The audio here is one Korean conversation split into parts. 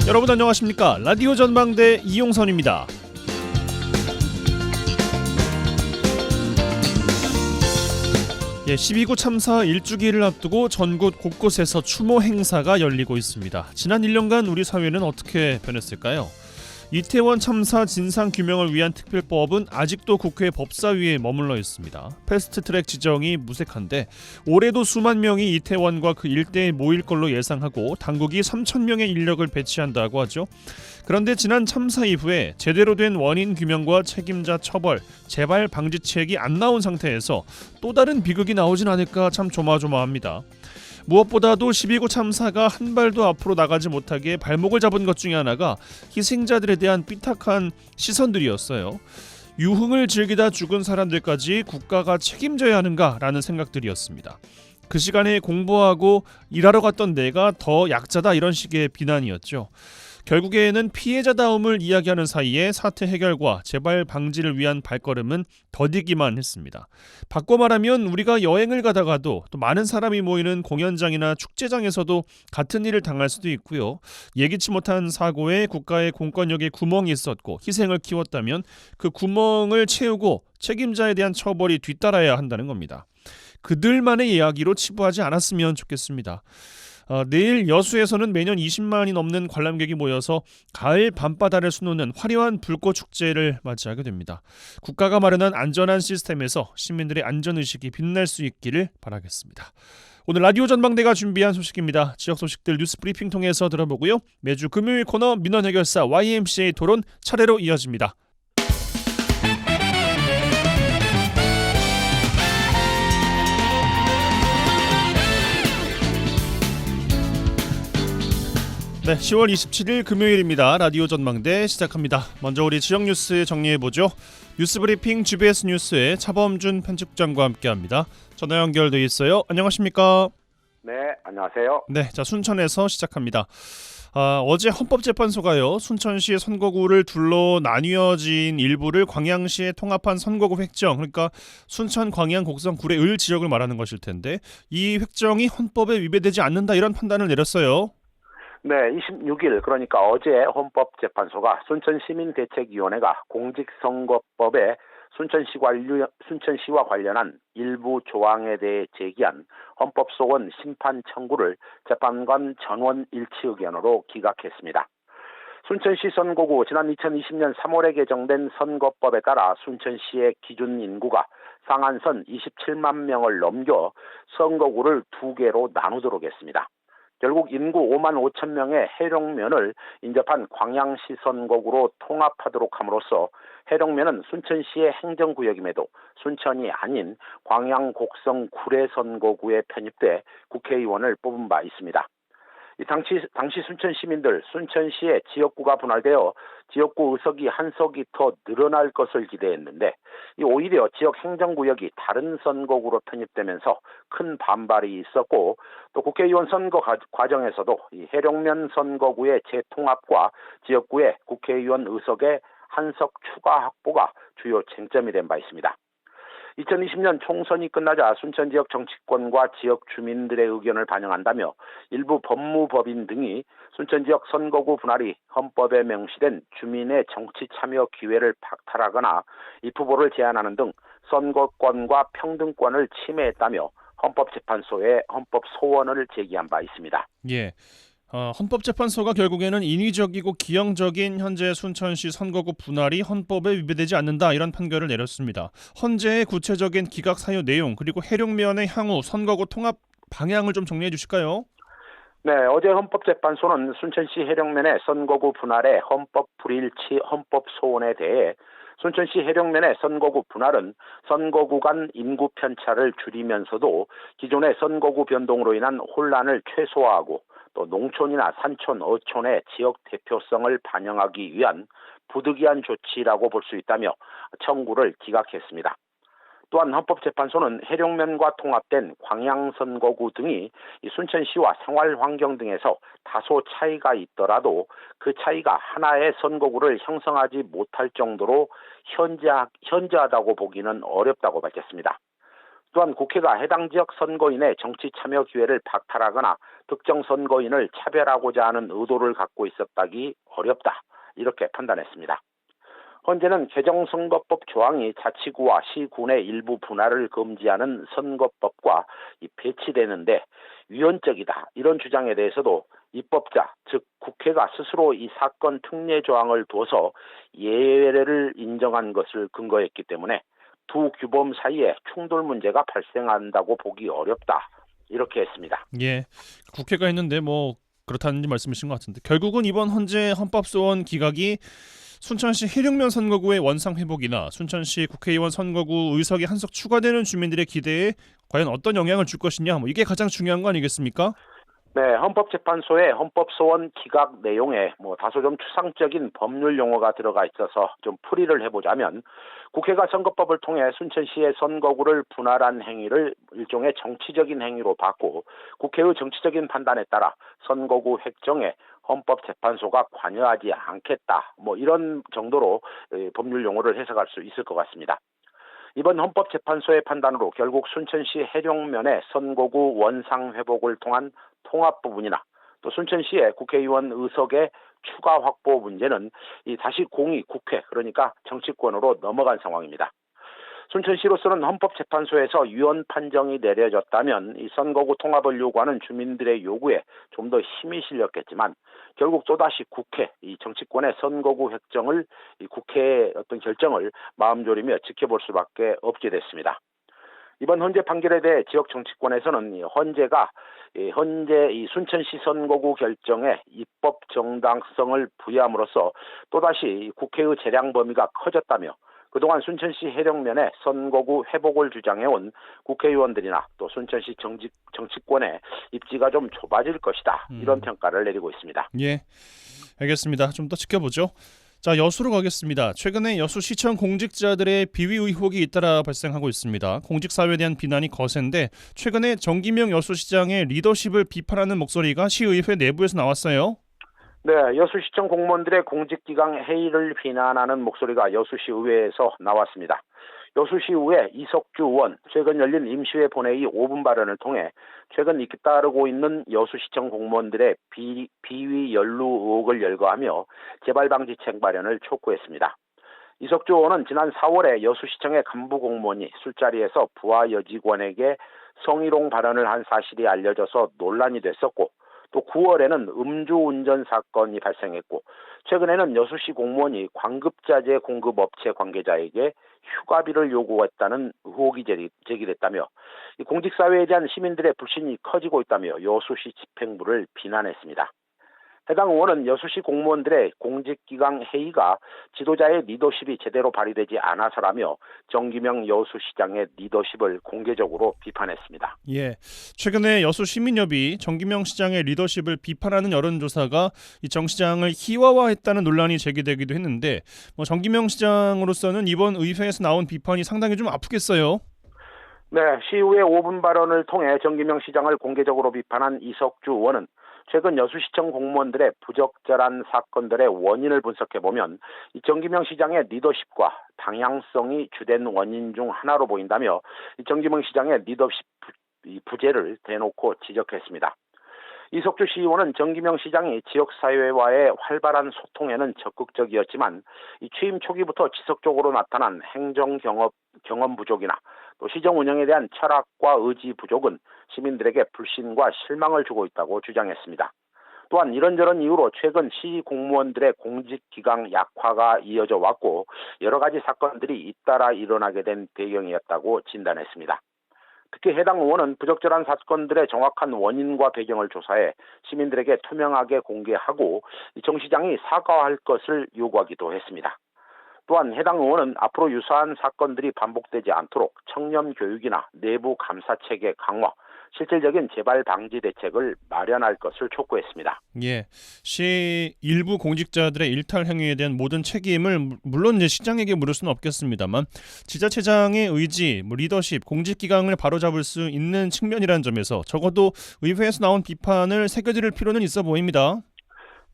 여러분 안녕하십니까? 라디오 전망대 이용선입니다. 12구 참사 1주기를 앞두고 전국 곳곳에서 추모 행사가 열리고 있습니다. 지난 1년간 우리 사회는 어떻게 변했을까요? 이태원 참사 진상규명을 위한 특별법은 아직도 국회 법사위에 머물러 있습니다. 패스트트랙 지정이 무색한데 올해도 수만 명이 이태원과 그 일대에 모일 걸로 예상하고 당국이 3,000명의 인력을 배치한다고 하죠. 그런데 지난 참사 이후에 제대로 된 원인 규명과 책임자 처벌, 재발 방지책이 안 나온 상태에서 또 다른 비극이 나오진 않을까 참 조마조마합니다. 무엇보다도 12구 참사가 한 발도 앞으로 나가지 못하게 발목을 잡은 것 중에 하나가 희생자들에 대한 삐딱한 시선들이었어요. 유흥을 즐기다 죽은 사람들까지 국가가 책임져야 하는가라는 생각들이었습니다. 그 시간에 공부하고 일하러 갔던 내가 더 약자다 이런 식의 비난이었죠. 결국에는 피해자다움을 이야기하는 사이에 사태 해결과 재발 방지를 위한 발걸음은 더디기만 했습니다. 바꿔 말하면 우리가 여행을 가다가도 또 많은 사람이 모이는 공연장이나 축제장에서도 같은 일을 당할 수도 있고요. 예기치 못한 사고에 국가의 공권력에 구멍이 있었고 희생을 키웠다면 그 구멍을 채우고 책임자에 대한 처벌이 뒤따라야 한다는 겁니다. 그들만의 이야기로 치부하지 않았으면 좋겠습니다. 내일 여수에서는 매년 20만이 넘는 관람객이 모여서 가을 밤바다를 수놓는 화려한 불꽃 축제를 맞이하게 됩니다. 국가가 마련한 안전한 시스템에서 시민들의 안전의식이 빛날 수 있기를 바라겠습니다. 오늘 라디오 전망대가 준비한 소식입니다. 지역 소식들 뉴스 브리핑 통해서 들어보고요. 매주 금요일 코너 민원 해결사 YMCA 토론 차례로 이어집니다. 네, 10월 27일 금요일입니다. 라디오 전망대 시작합니다. 먼저 우리 지역 뉴스 정리해보죠. 뉴스브리핑 GBS 뉴스의 차범준 편집장과 함께합니다. 전화 연결돼 있어요. 안녕하십니까? 네, 안녕하세요. 네, 자 순천에서 시작합니다. 어제 헌법재판소가요, 순천시 선거구를 둘러 나뉘어진 일부를 광양시에 통합한 선거구 획정, 그러니까 순천, 광양, 곡성, 구례, 을 지역을 말하는 것일 텐데 이 획정이 헌법에 위배되지 않는다 이런 판단을 내렸어요. 네, 26일 그러니까 어제 헌법재판소가 순천시민대책위원회가 공직선거법에 순천시와 관련한 일부 조항에 대해 제기한 헌법소원 심판 청구를 재판관 전원 일치 의견으로 기각했습니다. 순천시 선거구 지난 2020년 3월에 개정된 선거법에 따라 순천시의 기준 인구가 상한선 27만 명을 넘겨 선거구를 두 개로 나누도록 했습니다. 결국 인구 5만 5천 명의 해룡면을 인접한 광양시 선거구로 통합하도록 함으로써 해룡면은 순천시의 행정구역임에도 순천이 아닌 광양, 곡성, 구례 선거구에 편입돼 국회의원을 뽑은 바 있습니다. 당시 순천 시민들 순천시의 지역구가 분할되어 지역구 의석이 한 석이 더 늘어날 것을 기대했는데 오히려 지역 행정구역이 다른 선거구로 편입되면서 큰 반발이 있었고 또 국회의원 선거 과정에서도 이 해룡면 선거구의 재통합과 지역구의 국회의원 의석의 한 석 추가 확보가 주요 쟁점이 된 바 있습니다. 2020년 총선이 끝나자 순천 지역 정치권과 지역 주민들의 의견을 반영한다며 일부 법무법인 등이 순천 지역 선거구 분할이 헌법에 명시된 주민의 정치 참여 기회를 박탈하거나 입 후보를 제한하는 등 선거권과 평등권을 침해했다며 헌법재판소에 헌법 소원을 제기한 바 있습니다. 예. 헌법재판소가 결국에는 인위적이고 기형적인 현재 순천시 선거구 분할이 헌법에 위배되지 않는다 이런 판결을 내렸습니다. 헌재의 구체적인 기각 사유 내용 그리고 해룡면의 향후 선거구 통합 방향을 좀 정리해 주실까요? 네, 어제 헌법재판소는 순천시 해룡면의 선거구 분할의 헌법 불일치 헌법 소원에 대해 순천시 해룡면의 선거구 분할은 선거구 간 인구 편차를 줄이면서도 기존의 선거구 변동으로 인한 혼란을 최소화하고 또 농촌이나 산촌, 어촌의 지역 대표성을 반영하기 위한 부득이한 조치라고 볼 수 있다며 청구를 기각했습니다. 또한 헌법재판소는 해룡면과 통합된 광양선거구 등이 순천시와 생활환경 등에서 다소 차이가 있더라도 그 차이가 하나의 선거구를 형성하지 못할 정도로 현저하다고 보기는 어렵다고 밝혔습니다. 또한 국회가 해당 지역 선거인의 정치 참여 기회를 박탈하거나 특정 선거인을 차별하고자 하는 의도를 갖고 있었다기 어렵다. 이렇게 판단했습니다. 헌재는 개정선거법 조항이 자치구와 시군의 일부 분할을 금지하는 선거법과 배치되는데 위헌적이다. 이런 주장에 대해서도 입법자, 즉 국회가 스스로 이 사건 특례 조항을 둬서 예외를 인정한 것을 근거했기 때문에 두 규범 사이에 충돌 문제가 발생한다고 보기 어렵다. 이렇게 했습니다. 예, 국회가 했는데 뭐 그렇다는 말씀이신 것 같은데 결국은 이번 헌재 헌법소원 기각이 순천시 해륙면 선거구의 원상 회복이나 순천시 국회의원 선거구 의석이 한석 추가되는 주민들의 기대에 과연 어떤 영향을 줄 것이냐, 뭐 이게 가장 중요한 거 아니겠습니까? 네, 헌법재판소의 헌법소원 기각 내용에 다소 좀 추상적인 법률 용어가 들어가 있어서 좀 풀이를 해보자면 국회가 선거법을 통해 순천시의 선거구를 분할한 행위를 일종의 정치적인 행위로 봤고 국회의 정치적인 판단에 따라 선거구 획정에 헌법재판소가 관여하지 않겠다. 이런 정도로 법률 용어를 해석할 수 있을 것 같습니다. 이번 헌법재판소의 판단으로 결국 순천시 해룡면의 선거구 원상 회복을 통한 통합 부분이나 또 순천시의 국회의원 의석의 추가 확보 문제는 다시 공이 국회, 그러니까 정치권으로 넘어간 상황입니다. 순천시로서는 헌법재판소에서 위헌 판정이 내려졌다면 이 선거구 통합을 요구하는 주민들의 요구에 좀 더 힘이 실렸겠지만 결국 또다시 국회, 이 정치권의 선거구 획정을 이 국회의 어떤 결정을 마음 졸이며 지켜볼 수밖에 없게 됐습니다. 이번 헌재 판결에 대해 지역 정치권에서는 헌재가 현재 이 순천시 선거구 결정에 입법 정당성을 부여함으로써 또다시 국회의 재량 범위가 커졌다며 그동안 순천시 해령면에 선거구 회복을 주장해온 국회의원들이나 또 순천시 정치권의 입지가 좀 좁아질 것이다. 이런 평가를 내리고 있습니다. 예, 알겠습니다. 좀 더 지켜보죠. 자, 여수로 가겠습니다. 최근에 여수시청 공직자들의 비위 의혹이 잇따라 발생하고 있습니다. 공직사회에 대한 비난이 거센데 최근에 정기명 여수시장의 리더십을 비판하는 목소리가 시의회 내부에서 나왔어요. 네, 여수시청 공무원들의 공직기강 해이를 비난하는 목소리가 여수시 의회에서 나왔습니다. 여수시의회 이석주 의원, 최근 열린 임시회 본회의 5분 발언을 통해 최근 잇따르고 있는 여수시청 공무원들의 비위 연루 의혹을 열거하며 재발방지책 마련을 촉구했습니다. 이석주 의원은 지난 4월에 여수시청의 간부 공무원이 술자리에서 부하 여직원에게 성희롱 발언을 한 사실이 알려져서 논란이 됐었고 또 9월에는 음주운전 사건이 발생했고 최근에는 여수시 공무원이 광급자재 공급업체 관계자에게 휴가비를 요구했다는 의혹이 제기됐다며 공직사회에 대한 시민들의 불신이 커지고 있다며 여수시 집행부를 비난했습니다. 해당 의원은 여수시 공무원들의 공직기강 회의가 지도자의 리더십이 제대로 발휘되지 않아서라며 정기명 여수시장의 리더십을 공개적으로 비판했습니다. 예, 최근에 여수시민협이 정기명 시장의 리더십을 비판하는 여론조사가 이 정 시장을 희화화했다는 논란이 제기되기도 했는데 정기명 시장으로서는 이번 의회에서 나온 비판이 상당히 좀 아프겠어요. 네, 시의회 5분 발언을 통해 정기명 시장을 공개적으로 비판한 이석주 의원은 최근 여수시청 공무원들의 부적절한 사건들의 원인을 분석해보면 이 정기명 시장의 리더십과 방향성이 주된 원인 중 하나로 보인다며 이 정기명 시장의 리더십 부재를 대놓고 지적했습니다. 이석주 시의원은 정기명 시장이 지역사회와의 활발한 소통에는 적극적이었지만 이 취임 초기부터 지속적으로 나타난 행정 경험 부족이나 또 시정 운영에 대한 철학과 의지 부족은 시민들에게 불신과 실망을 주고 있다고 주장했습니다. 또한 이런저런 이유로 최근 시 공무원들의 공직기강 약화가 이어져 왔고 여러 가지 사건들이 잇따라 일어나게 된 배경이었다고 진단했습니다. 특히 해당 의원은 부적절한 사건들의 정확한 원인과 배경을 조사해 시민들에게 투명하게 공개하고 정 시장이 사과할 것을 요구하기도 했습니다. 또한 해당 의원은 앞으로 유사한 사건들이 반복되지 않도록 청렴 교육이나 내부 감사 체계 강화, 실질적인 재발 방지 대책을 마련할 것을 촉구했습니다. 예, 시 일부 공직자들의 일탈 행위에 대한 모든 책임을 물론 이제 시장에게 물을 수는 없겠습니다만 지자체장의 의지, 리더십, 공직기강을 바로잡을 수 있는 측면이라는 점에서 적어도 의회에서 나온 비판을 새겨들을 필요는 있어 보입니다.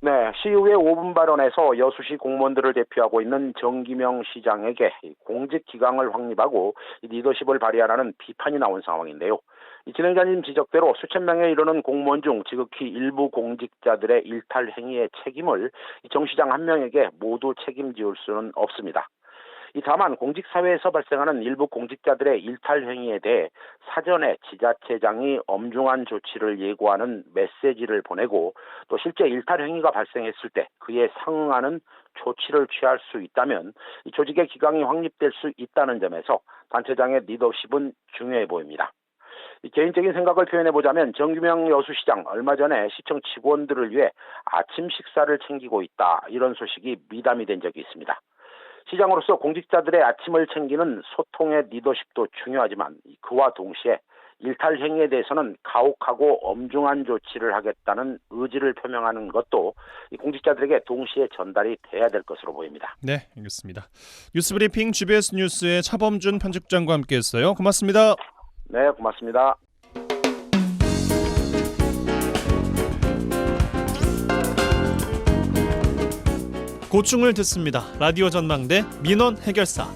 네, 시의회 5분 발언에서 여수시 공무원들을 대표하고 있는 정기명 시장에게 공직 기강을 확립하고 리더십을 발휘하라는 비판이 나온 상황인데요. 이 진행자님 지적대로 수천 명에 이르는 공무원 중 지극히 일부 공직자들의 일탈 행위의 책임을 정 시장 한 명에게 모두 책임지을 수는 없습니다. 다만 공직사회에서 발생하는 일부 공직자들의 일탈 행위에 대해 사전에 지자체장이 엄중한 조치를 예고하는 메시지를 보내고 또 실제 일탈 행위가 발생했을 때 그에 상응하는 조치를 취할 수 있다면 이 조직의 기강이 확립될 수 있다는 점에서 단체장의 리더십은 중요해 보입니다. 개인적인 생각을 표현해보자면 정규명 여수시장 얼마 전에 시청 직원들을 위해 아침 식사를 챙기고 있다 이런 소식이 미담이 된 적이 있습니다. 시장으로서 공직자들의 아침을 챙기는 소통의 리더십도 중요하지만 그와 동시에 일탈 행위에 대해서는 가혹하고 엄중한 조치를 하겠다는 의지를 표명하는 것도 공직자들에게 동시에 전달이 돼야 될 것으로 보입니다. 네, 알겠습니다. 뉴스브리핑 GBS 뉴스의 차범준 편집장과 함께했어요. 고맙습니다. 네, 고맙습니다. 고충을 듣습니다. 라디오 전망대 민원 해결사.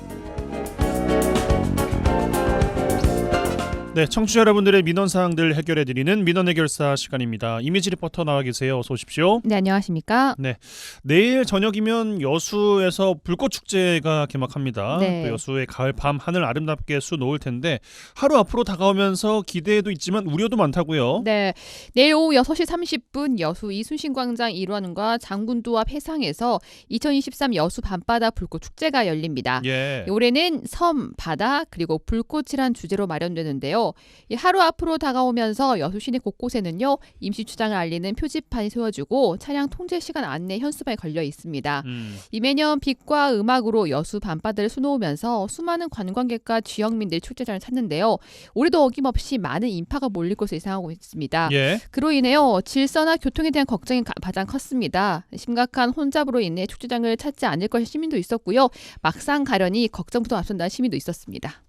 네, 청취자 여러분들의 민원 사항들 해결해드리는 민원 해결사 시간입니다. 이미지 리포터 나와 계세요. 어서 오십시오. 네, 안녕하십니까? 네, 내일 저녁이면 여수에서 불꽃 축제가 개막합니다. 네. 또 여수의 가을 밤 하늘 아름답게 수 놓을 텐데 하루 앞으로 다가오면서 기대도 있지만 우려도 많다고요. 네, 내일 오후 6시 30분 여수 이순신광장 일원과 장군도 앞 해상에서 2023 여수 밤바다 불꽃 축제가 열립니다. 예. 올해는 섬, 바다, 그리고 불꽃이란 주제로 마련되는데요. 이 하루 앞으로 다가오면서 여수 시내 곳곳에는요 임시 추장을 알리는 표지판이 세워지고 차량 통제 시간 안내 현수막이 걸려 있습니다. 이 매년 빛과 음악으로 여수 밤바다를 수놓으면서 수많은 관광객과 지역민들이 축제장을 찾는데요. 올해도 어김없이 많은 인파가 몰릴 것으로 예상하고 있습니다. 예. 그로 인해요 질서나 교통에 대한 걱정이 가장 컸습니다. 심각한 혼잡으로 인해 축제장을 찾지 않을 것이 시민도 있었고요. 막상 가려니 걱정부터 앞선다는 시민도 있었습니다.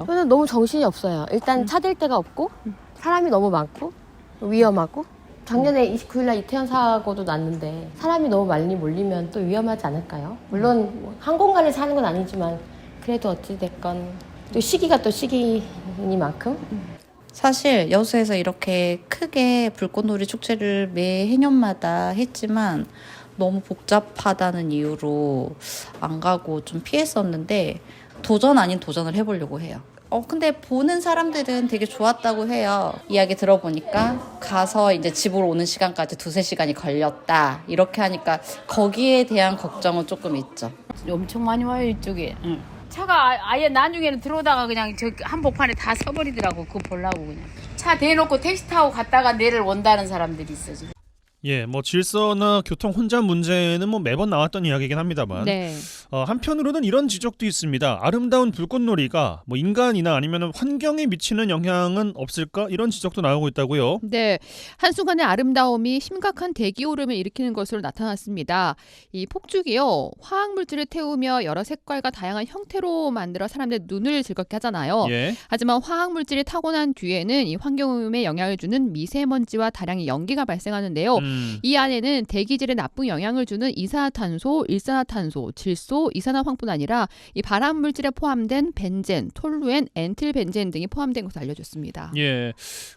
저는 너무 정신이 없어요. 일단 찾을 데가 없고 사람이 너무 많고 위험하고 작년에 29일날 이태원 사고도 났는데 사람이 너무 많이 몰리면 또 위험하지 않을까요? 물론 뭐 항공관에서 하는 건 아니지만 그래도 어찌됐건 또 시기가 또 시기니만큼 사실 여수에서 이렇게 크게 불꽃놀이 축제를 매 해년마다 했지만 너무 복잡하다는 이유로 안 가고 좀 피했었는데 도전 아닌 도전을 해보려고 해요. 근데 보는 사람들은 되게 좋았다고 해요. 이야기 들어보니까 가서 이제 집으로 오는 시간까지 2-3시간이 걸렸다. 이렇게 하니까 거기에 대한 걱정은 조금 있죠. 엄청 많이 와요 이쪽에. 응. 차가 아예 나중에는 들어오다가 그냥 저 한복판에 다 서버리더라고. 그거 보려고 그냥. 차 대놓고 택시 타고 갔다가 내를 온다는 사람들이 있어 지금. 예, 뭐 질서나 교통 혼잡 문제는 뭐 매번 나왔던 이야기이긴 합니다만 네. 한편으로는 이런 지적도 있습니다. 아름다운 불꽃놀이가 뭐 인간이나 아니면 환경에 미치는 영향은 없을까? 이런 지적도 나오고 있다고요. 네, 한순간의 아름다움이 심각한 대기 오름을 일으키는 것으로 나타났습니다. 이 폭죽이요, 화학물질을 태우며 여러 색깔과 다양한 형태로 만들어 사람들의 눈을 즐겁게 하잖아요. 예. 하지만 화학물질이 타고 난 뒤에는 이 환경오염에 영향을 주는 미세먼지와 다량의 연기가 발생하는데요. 이 안에는 대기질에 나쁜 영향을 주는 이산화탄소, 일산화탄소, 질소, 이산화황뿐 아니라 이 발암물질에 포함된 벤젠, 톨루엔, 엔틸벤젠 등이 포함된 것으로 알려졌습니다. 예,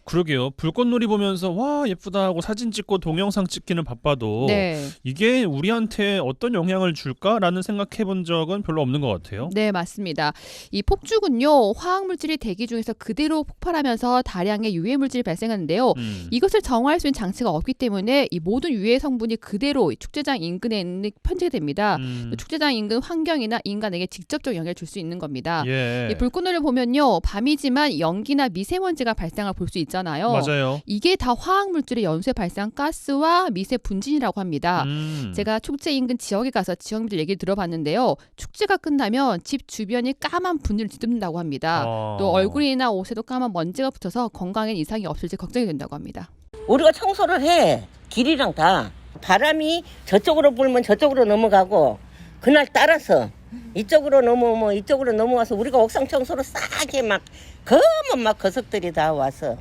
그러게요. 불꽃놀이 보면서 와 예쁘다 하고 사진 찍고 동영상 찍기는 바빠도 네. 이게 우리한테 어떤 영향을 줄까라는 생각해본 적은 별로 없는 것 같아요. 네, 맞습니다. 이 폭죽은요, 화학물질이 대기 중에서 그대로 폭발하면서 다량의 유해물질이 발생하는데요. 이것을 정화할 수 있는 장치가 없기 때문에 이 모든 유해 성분이 그대로 축제장 인근에 편지게 됩니다. 축제장 인근 환경이나 인간에게 직접적 영향을 줄 수 있는 겁니다. 예. 이 불꽃놀이를 보면요, 밤이지만 연기나 미세먼지가 발생할 볼 수 있잖아요. 맞아요. 이게 다 화학물질의 연소에 발생한 가스와 미세 분진이라고 합니다. 제가 축제 인근 지역에 가서 지역민들 얘기를 들어봤는데요. 축제가 끝나면 집 주변이 까만 분유를 뒤덮는다고 합니다. 또 얼굴이나 옷에도 까만 먼지가 붙어서 건강에 이상이 없을지 걱정이 된다고 합니다. 우리가 청소를 해. 길이랑 다. 바람이 저쪽으로 불면 저쪽으로 넘어가고 그날 따라서 이쪽으로 넘어오면 이쪽으로 넘어와서 우리가 옥상 청소를 싸게 막 검은 막 거석들이 다 와서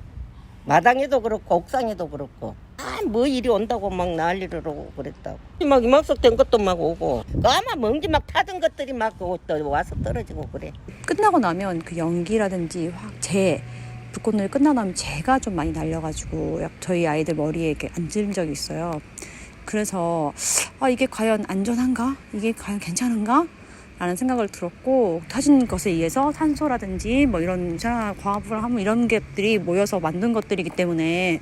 마당에도 그렇고 옥상에도 그렇고 다 뭐 일이 온다고 막 난리를 하고 그랬다고. 막 이만석된 것도 막 오고 아마 먼지 막 타던 것들이 막 또 와서 떨어지고 그래. 끝나고 나면 그 연기라든지 불꽃놀이 끝나고 나면 재가 좀 많이 날려가지고 저희 아이들 머리에 이렇게 앉은 적이 있어요. 그래서 이게 과연 안전한가? 이게 과연 괜찮은가? 라는 생각을 들었고, 터진 것에 의해서 탄소라든지 뭐 이런 과학을 하면 이런 것들이 모여서 만든 것들이기 때문에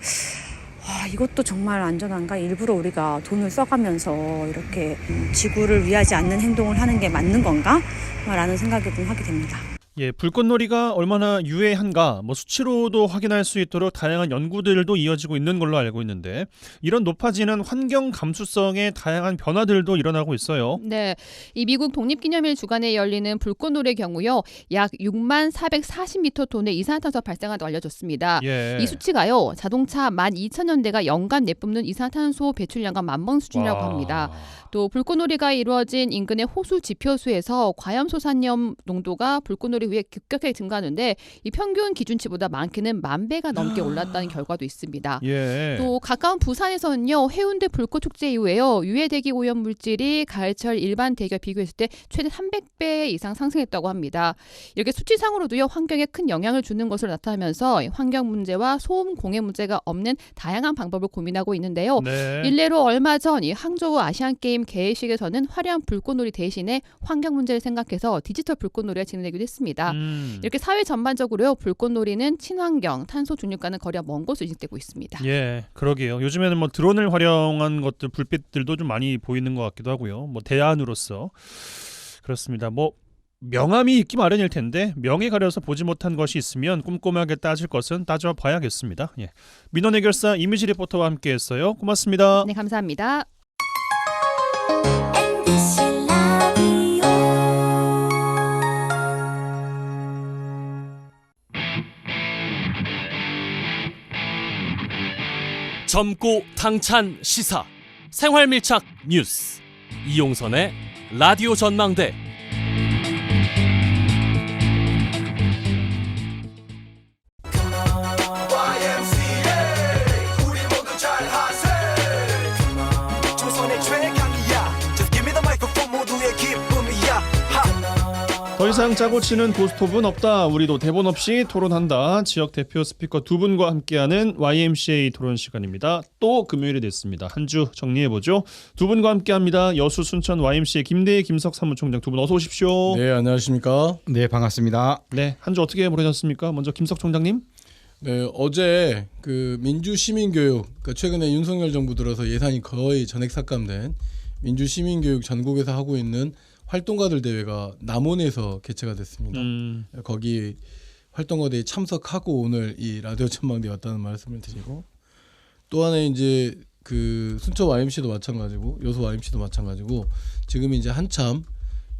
이것도 정말 안전한가? 일부러 우리가 돈을 써가면서 이렇게 지구를 위하지 않는 행동을 하는 게 맞는 건가? 라는 생각을 좀 하게 됩니다. 예, 불꽃놀이가 얼마나 유해한가 수치로도 확인할 수 있도록 다양한 연구들도 이어지고 있는 걸로 알고 있는데 이런 높아지는 환경 감수성의 다양한 변화들도 일어나고 있어요. 네, 이 미국 독립기념일 주간에 열리는 불꽃놀이의 경우요, 약 6만 440m 톤의 이산화탄소 발생한다고 알려졌습니다. 예. 이 수치가요, 자동차 12,000년대가 연간 내뿜는 이산화탄소 배출량과 만번 수준이라고 합니다. 또 불꽃놀이가 이루어진 인근의 호수 지표수에서 과염소산염 농도가 불꽃놀이 후에 급격하게 증가하는데 이 평균 기준치보다 많게는 10,000배가 넘게 올랐다는 결과도 있습니다. 예. 또 가까운 부산에서는요, 해운대 불꽃축제 이후에요, 유해대기 오염 물질이 가을철 일반 대기와 비교했을 때 최대 300배 이상 상승했다고 합니다. 이렇게 수치상으로도요, 환경에 큰 영향을 주는 것으로 나타나면서 환경 문제와 소음 공해 문제가 없는 다양한 방법을 고민하고 있는데요. 네. 일례로 얼마 전 이 항저우 아시안 게임 개회식에서는 화려한 불꽃놀이 대신에 환경 문제를 생각해서 디지털 불꽃놀이가 진행되기도 했습니다. 이렇게 사회 전반적으로요, 불꽃놀이는 친환경, 탄소 중립과는 거리가 먼 곳으로 인식되고 있습니다. 예, 그러게요. 요즘에는 드론을 활용한 것들, 불빛들도 좀 많이 보이는 것 같기도 하고요. 대안으로서 그렇습니다. 명암이 있기 마련일 텐데 명에 가려서 보지 못한 것이 있으면 꼼꼼하게 따질 것은 따져봐야겠습니다. 예. 민원 해결사 이미지 리포터와 함께했어요. 고맙습니다. 네, 감사합니다. 젊고 당찬 시사 생활밀착 뉴스 이용선의 라디오 전망대. 더 이상 짜고 치는 고스톱은 없다. 우리도 대본 없이 토론한다. 지역 대표 스피커 두 분과 함께하는 YMCA 토론 시간입니다. 또 금요일이 됐습니다. 한 주 정리해보죠. 두 분과 함께합니다. 여수 순천 YMCA 김대희 김석 사무총장 두 분 어서 오십시오. 네, 안녕하십니까? 네, 반갑습니다. 네, 한 주 어떻게 보내셨습니까? 먼저 김석 총장님. 네, 어제 그 민주시민교육, 그러니까 최근에 윤석열 정부 들어서 예산이 거의 전액 삭감된 민주시민교육 전국에서 하고 있는 활동가들 대회가 남원에서 개최가 됐습니다. 거기 활동가들이 참석하고 오늘 이 라디오 전망대에 왔다는 말씀을 드리고, 또 하나 이제 그 순천 YMC도 마찬가지고 여수 YMC도 마찬가지고 지금 이제 한참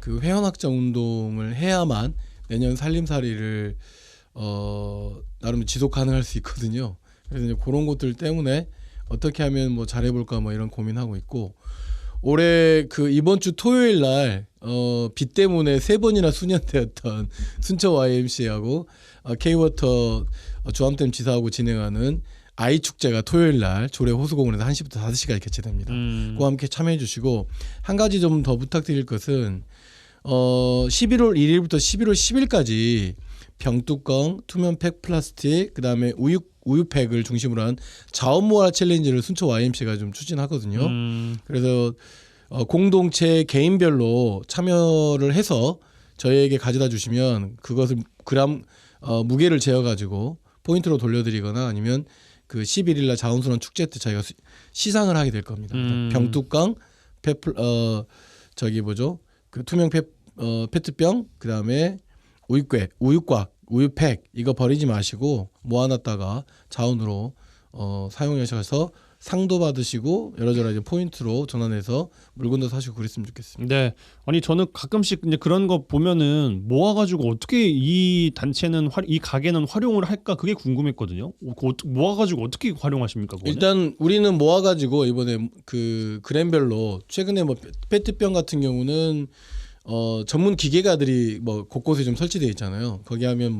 그 회원확장 운동을 해야만 내년 살림살이를 나름 지속 가능할 수 있거든요. 그래서 이제 그런 것들 때문에 어떻게 하면 잘해볼까 이런 고민하고 있고, 올해 그 이번 주 토요일 날 비 때문에 3번이나 수년되었던 순천 YMCA하고 K워터 주암댐 지사하고 진행하는 아이 축제가 토요일 날 조례 호수공원에서 1시부터 5시까지 개최됩니다. 그와 함께 참여해 주시고, 한 가지 좀 더 부탁드릴 것은 11월 1일부터 11월 10일까지 병뚜껑, 투명 팩 플라스틱, 그다음에 우유팩을 중심으로 한 자원모아 챌린지를 순천 YMC가 좀 추진하거든요. 그래서 공동체 개인별로 참여를 해서 저희에게 가져다 주시면 그것을 그램 무게를 재어 가지고 포인트로 돌려드리거나 아니면 그 11일 날 자원순환 축제 때 저희가 시상을 하게 될 겁니다. 병뚜껑, 그 투명 페트병, 그다음에 우유곽, 우유팩 이거 버리지 마시고 모아놨다가 자원으로 사용하셔서 상도 받으시고 여러저러 이제 포인트로 전환해서 물건도 사시고 그랬으면 좋겠습니다. 네, 아니 저는 가끔씩 이제 그런 거 보면은 모아가지고 어떻게 이 단체는 이 가게는 활용을 할까 그게 궁금했거든요. 모아가지고 어떻게 활용하십니까? 그거는? 일단 우리는 모아가지고 이번에 그 그램별로 최근에 페트병 같은 경우는 전문 기계가들이 곳곳에 좀 설치되어 있잖아요. 거기 하면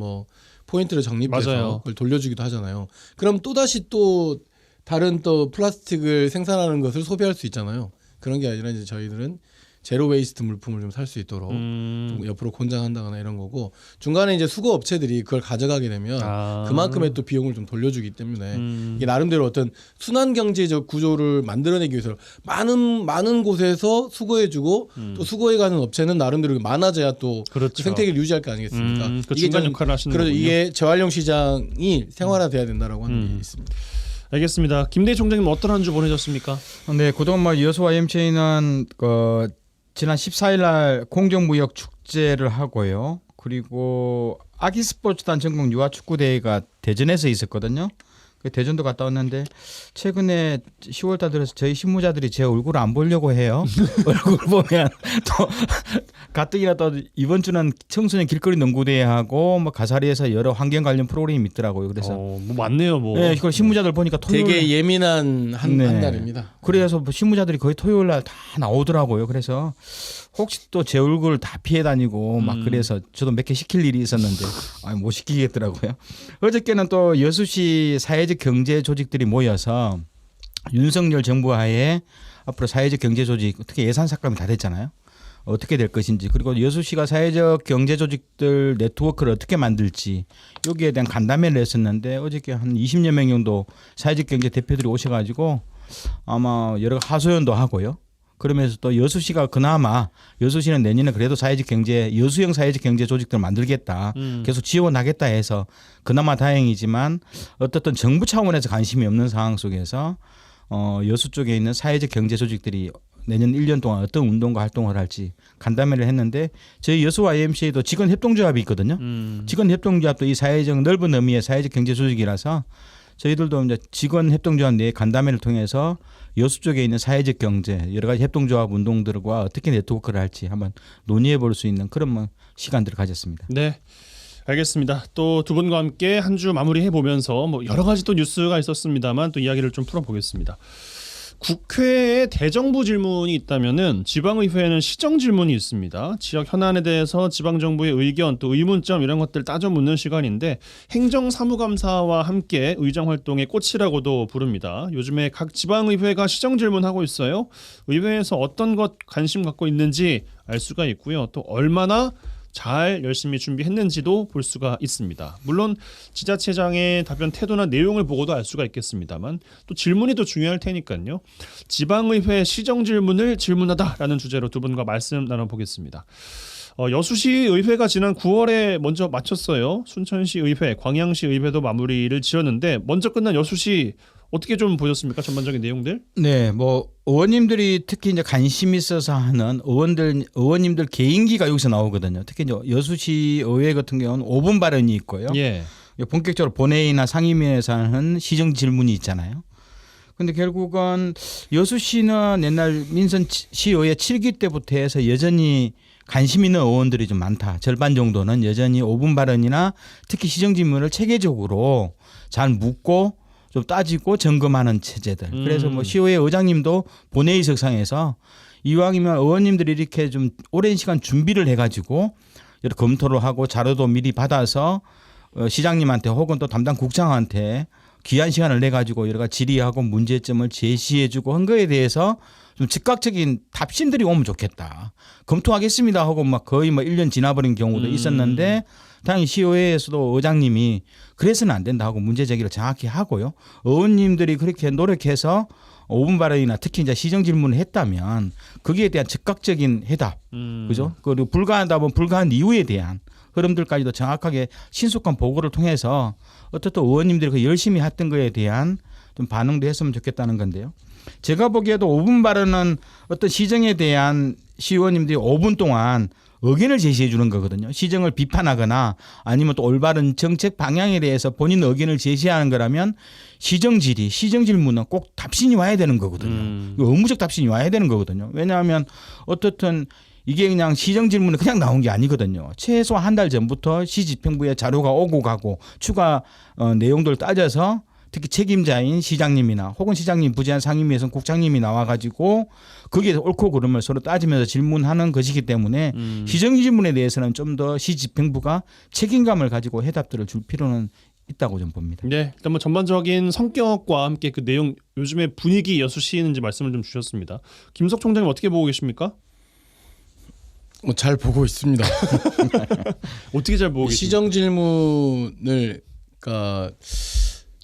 포인트를 적립해서 맞아요. 그걸 돌려주기도 하잖아요. 그럼 또 다시 또 다른 또 플라스틱을 생산하는 것을 소비할 수 있잖아요. 그런 게 아니라 이제 저희들은 제로 웨이스트 물품을 좀 살 수 있도록 좀 옆으로 권장한다거나 이런 거고, 중간에 이제 수거 업체들이 그걸 가져가게 되면 그만큼의 또 비용을 좀 돌려주기 때문에 이게 나름대로 어떤 순환 경제적 구조를 만들어내기 위해서 많은 곳에서 수거해주고 또 수거해가는 업체는 나름대로 많아져야 또 그렇죠. 그 생태계를 유지할 거 아니겠습니까? 그 중간 역할을 하시는 거군요. 이게 재활용 시장이 생활화돼야 된다라고 하는 게 있습니다. 알겠습니다. 김대희 총장님 어떤 한 주 보내셨습니까? 네, 그동안 여수 YMCA는 지난 14일 날 공정무역 축제를 하고요. 그리고 아기 스포츠단 전국 유아 축구 대회가 대전에서 있었거든요. 그 대전도 갔다 왔는데 최근에 10월달 들어서 저희 신무자들이 제 얼굴을 안 보려고 해요. 얼굴 보면 또 가뜩이나 또 이번 주는 청소년 길거리 농구대회하고 뭐 가사리에서 여러 환경 관련 프로그램이 있더라고요. 그래서 뭐 많네요, 뭐. 네, 그걸 신무자들 보니까 토요일 되게 예민한 한 달입니다. 그래서 뭐 신무자들이 거의 토요일 날 다 나오더라고요. 그래서 혹시 또 제 얼굴 다 피해 다니고 막 그래서 저도 몇 개 시킬 일이 있었는데 못 시키겠더라고요. 어저께는 또 여수시 사회적 경제 조직들이 모여서 윤석열 정부 하에 앞으로 사회적 경제 조직 특히 예산 삭감이 다 됐잖아요. 어떻게 될 것인지, 그리고 여수시가 사회적 경제 조직들 네트워크를 어떻게 만들지 여기에 대한 간담회를 했었는데 어저께 한 20여 명 정도 사회적 경제 대표들이 오셔가지고 아마 여러 하소연도 하고요. 그러면서 또 여수시가 그나마 여수시는 내년에 그래도 사회적 경제 여수형 사회적 경제 조직들을 만들겠다, 계속 지원하겠다 해서 그나마 다행이지만 어떻든 정부 차원에서 관심이 없는 상황 속에서 여수 쪽에 있는 사회적 경제 조직들이 내년 1년 동안 어떤 운동과 활동을 할지 간담회를 했는데, 저희 여수 YMCA도 직원 협동조합이 있거든요. 직원 협동조합도 이 사회적 넓은 의미의 사회적 경제 조직이라서 저희들도 이제 직원 협동조합 내 간담회를 통해서 여수 쪽에 있는 사회적 경제 여러 가지 협동조합 운동들과 어떻게 네트워크를 할지 한번 논의해 볼 수 있는 그런 시간들을 가졌습니다. 네, 알겠습니다. 또 두 분과 함께 한 주 마무리해 보면서 뭐 여러 가지 또 뉴스가 있었습니다만 또 이야기를 좀 풀어보겠습니다. 국회에 대정부 질문이 있다면은 지방의회에는 시정 질문이 있습니다. 지역 현안에 대해서 지방정부의 의견 또 의문점 이런 것들 따져 묻는 시간인데, 행정사무감사와 함께 의정활동의 꽃이라고도 부릅니다. 요즘에 각 지방의회가 시정 질문하고 있어요. 의회에서 어떤 것 관심 갖고 있는지 알 수가 있고요. 또 얼마나 잘 열심히 준비했는지도 볼 수가 있습니다. 물론 지자체장의 답변 태도나 내용을 보고도 알 수가 있겠습니다만 또 질문이 더 중요할 테니까요. 지방의회 시정 질문을 질문하다라는 주제로 두 분과 말씀 나눠보겠습니다. 여수시 의회가 지난 9월에 먼저 마쳤어요. 순천시 의회, 광양시 의회도 마무리를 지었는데 먼저 끝난 여수시 어떻게 좀 보셨습니까? 전반적인 내용들? 네, 뭐 의원님들이 특히 이제 관심 있어서 하는 의원님들 개인기가 여기서 나오거든요. 특히 이제 여수시 의회 같은 경우는 5분 발언이 있고요. 예. 본격적으로 본회의나 상임위에서 하는 시정 질문이 있잖아요. 근데 결국은 여수시는 옛날 민선 시의회 7기 때부터 해서 여전히 관심 있는 의원들이 좀 많다. 절반 정도는 여전히 5분 발언이나 특히 시정 질문을 체계적으로 잘 묻고 좀 따지고 점검하는 체제들. 그래서 뭐 시의회 의장님도 본회의석상에서 이왕이면 의원님들이 이렇게 좀 오랜 시간 준비를 해가지고 여러 검토를 하고 자료도 미리 받아서 시장님한테 혹은 또 담당 국장한테 귀한 시간을 내 가지고 여러 가지 질의하고 문제점을 제시해주고 한 거에 대해서 좀 즉각적인 답신들이 오면 좋겠다. 검토하겠습니다 하고 막 거의 뭐 1년 지나버린 경우도 있었는데, 당연히 시의회에서도 의장님이 그래서는 안 된다 하고 문제 제기를 정확히 하고요. 의원님들이 그렇게 노력해서 5분 발언이나 특히 이제 시정 질문을 했다면 거기에 대한 즉각적인 해답, 그죠? 그리고 불가하다면 불가한 이유에 대한 흐름들까지도 정확하게 신속한 보고를 통해서 어떻든 의원님들이 그 열심히 했던 거에 대한 좀 반응도 했으면 좋겠다는 건데요. 제가 보기에도 5분 발언은 어떤 시정에 대한 시의원님들이 5분 동안 의견을 제시해 주는 거거든요. 시정을 비판하거나 아니면 또 올바른 정책 방향에 대해서 본인 의견을 제시하는 거라면 시정 질의, 시정 질문은 꼭 답신이 와야 되는 거거든요. 의무적 답신이 와야 되는 거거든요. 왜냐하면 어떻든 이게 그냥 시정 질문이 그냥 나온 게 아니거든요. 최소 한 달 전부터 시집행부에 자료가 오고 가고 추가 내용들을 따져서 특히 책임자인 시장님이나 혹은 시장님 부재한 상임위에서는 국장님이 나와가지고 거기에 옳고 그름을 서로 따지면서 질문하는 것이기 때문에 시정 질문에 대해서는 좀 더 시집행부가 책임감을 가지고 해답들을 줄 필요는 있다고 좀 봅니다. 네, 일단 뭐 전반적인 성격과 함께 그 내용, 요즘의 분위기 여수시는지 말씀을 좀 주셨습니다. 김석 총장님 어떻게 보고 계십니까? 잘 보고 있습니다. 어떻게 잘 보고 계십니까? 시정 질문을 그러니까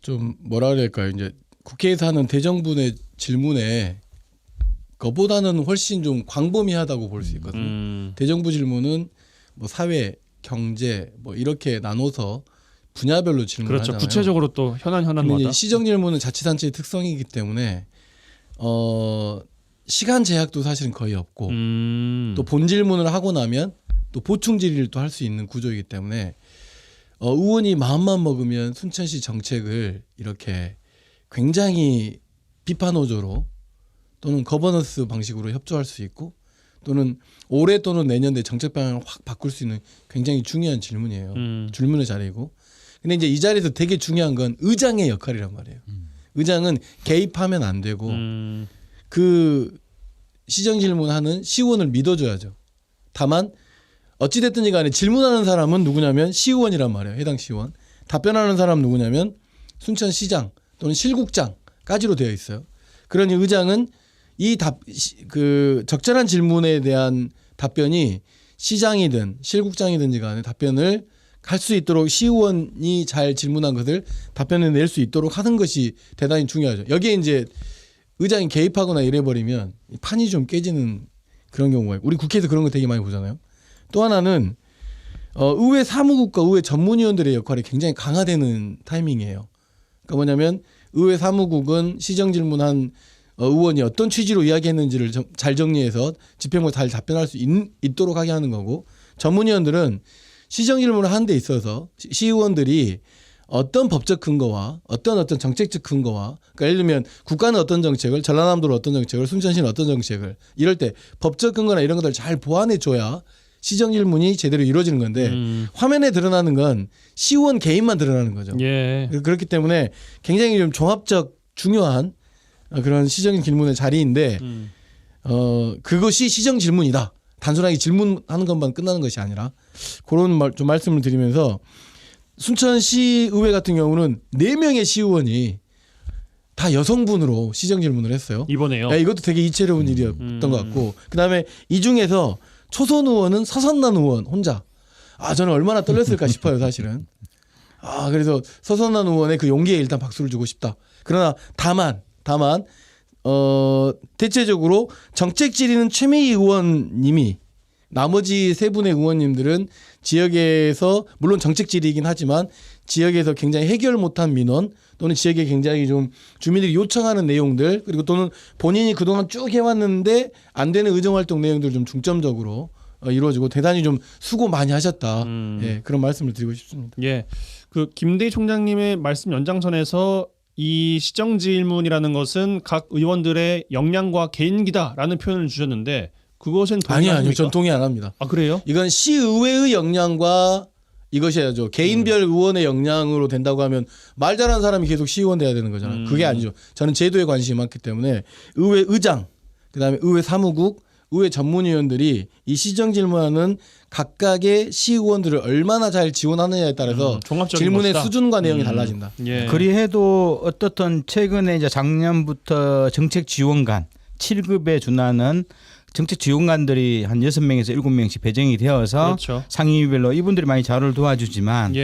좀 뭐라 그럴까요? 이제 국회에서 하는 대정부의 질문에 그보다는 훨씬 좀 광범위하다고 볼 수 있거든요. 대정부 질문은 뭐 사회, 경제 뭐 이렇게 나눠서 분야별로 질문하잖아요. 그렇죠. 구체적으로 또 현안마다. 시정 질문은 자치단체의 특성이기 때문에 시간 제약도 사실은 거의 없고 또 본 질문을 하고 나면 또 보충 질의를 또 할 수 있는 구조이기 때문에 의원이 마음만 먹으면 순천시 정책을 이렇게 굉장히 비판 호조로 또는 거버넌스 방식으로 협조할 수 있고 또는 올해 또는 내년에 정책 방향을 확 바꿀 수 있는 굉장히 중요한 질문이에요. 질문의 자리이고. 근데 이제 이 자리에서 되게 중요한 건 의장의 역할이란 말이에요. 의장은 개입하면 안 되고 그 시정 질문하는 시의원을 믿어줘야죠. 다만 어찌됐든지 간에 질문하는 사람은 누구냐면 시의원이란 말이에요. 해당 시의원. 답변하는 사람은 누구냐면 순천시장 또는 실국장까지로 되어 있어요. 그러니 의장은 그 적절한 질문에 대한 답변이 시장이든 실국장이든지 간에 답변을 할 수 있도록 시의원이 잘 질문한 것을 답변을 낼 수 있도록 하는 것이 대단히 중요하죠. 여기에 이제 의장이 개입하거나 이래버리면 판이 좀 깨지는 그런 경우가 있고 우리 국회에서 그런 거 되게 많이 보잖아요. 또 하나는 의회 사무국과 의회 전문위원들의 역할이 굉장히 강화되는 타이밍이에요. 그러니까 뭐냐면 의회 사무국은 시정 질문한 의원이 어떤 취지로 이야기했는지를 잘 정리해서 집행부 잘 답변할 수 있도록 하게 하는 거고 전문위원들은 시정 질문을 하는 데 있어서 시의원들이 어떤 법적 근거와 어떤 정책적 근거와 그러니까 예를 들면 국가는 어떤 정책을 전라남도는 어떤 정책을 순천시는 어떤 정책을 이럴 때 법적 근거나 이런 것들을 잘 보완해 줘야 시정 질문이 제대로 이루어지는 건데 화면에 드러나는 건 시의원 개인만 드러나는 거죠. 예. 그렇기 때문에 굉장히 좀 종합적 중요한 그런 시정 질문의 자리인데 그것이 시정 질문이다. 단순하게 질문하는 것만 끝나는 것이 아니라 그런 좀 말씀을 드리면서 순천시 의회 같은 경우는 4명의 시의원이 다 여성분으로 시정 질문을 했어요. 이번에요. 네, 이것도 되게 이채로운 일이었던 것 같고 그다음에 이 중에서 초선 의원은 서선남 의원 혼자 저는 얼마나 떨렸을까 싶어요 사실은. 그래서 서선남 의원의 그 용기에 일단 박수를 주고 싶다. 그러나 다만 대체적으로 정책 질의는 최미희 의원님이 나머지 3분의 의원님들은 지역에서 물론 정책 질의이긴 하지만 지역에서 굉장히 해결 못한 민원 또는 지역에 굉장히 좀 주민들이 요청하는 내용들 그리고 또는 본인이 그동안 쭉 해왔는데 안 되는 의정활동 내용들 좀 중점적으로 이루어지고 대단히 좀 수고 많이 하셨다. 예, 그런 말씀을 드리고 싶습니다. 예, 그 김대희 총장님의 말씀 연장선에서 이 시정 질문이라는 것은 각 의원들의 역량과 개인기다라는 표현을 주셨는데 그것은 아니요, 전 동의 안 합니다. 그래요? 이건 시의회의 역량과 이것이야죠. 개인별 의원의 역량으로 된다고 하면 말 잘하는 사람이 계속 시의원 돼야 되는 거잖아요. 그게 아니죠. 저는 제도에 관심이 많기 때문에 의회 의장, 그다음에 의회 사무국, 의회 전문위원들이 이 시정 질문하는 각각의 시의원들을 얼마나 잘 지원하느냐에 따라서 질문의 것이다. 수준과 내용이 달라진다. 예. 그리해도 어떻든 최근에 이제 작년부터 정책 지원관 7급에 준하는 정책 지원관들이 한 6명에서 7명씩 배정이 되어서 그렇죠. 상임위별로 이분들이 많이 자료를 도와주지만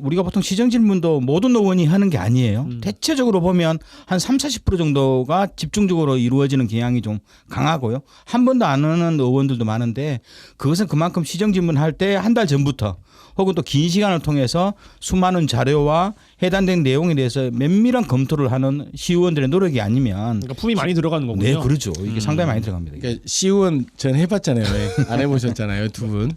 우리가 보통 시정 질문도 모든 의원이 하는 게 아니에요. 대체적으로 보면 한 30-40% 정도가 집중적으로 이루어지는 경향이 좀 강하고요. 한 번도 안 하는 의원들도 많은데 그것은 그만큼 시정 질문할 때 한 달 전부터 혹은 또 긴 시간을 통해서 수많은 자료와 해당된 내용에 대해서 면밀한 검토를 하는 시의원들의 노력이 아니면 그러니까 품이 많이 들어가는 거군요. 네, 그렇죠. 이게 상당히 많이 들어갑니다. 그러니까 시의원 전 해봤잖아요. 안 해보셨잖아요, 두 분.